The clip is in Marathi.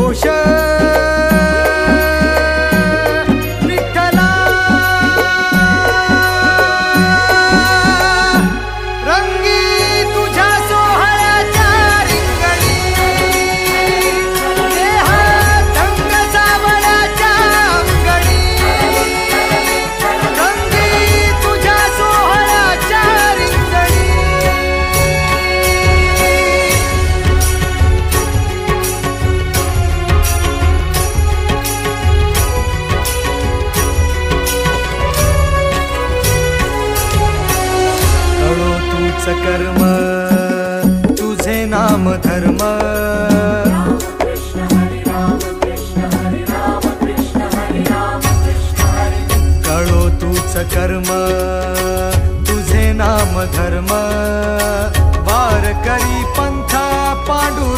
घोष विठ्ठला रंगी तुझ्या सोहळ्याच्या रिंगणी देहात रंग सावळ्याच्या अंगणी रंगी तुझ्या सोहळ्याच्या रिंगणी कर्म तुझे नाम धर्म कळो तूच कर्म तुझे नाम धर्म वारकरी पंथा पांडुरंगा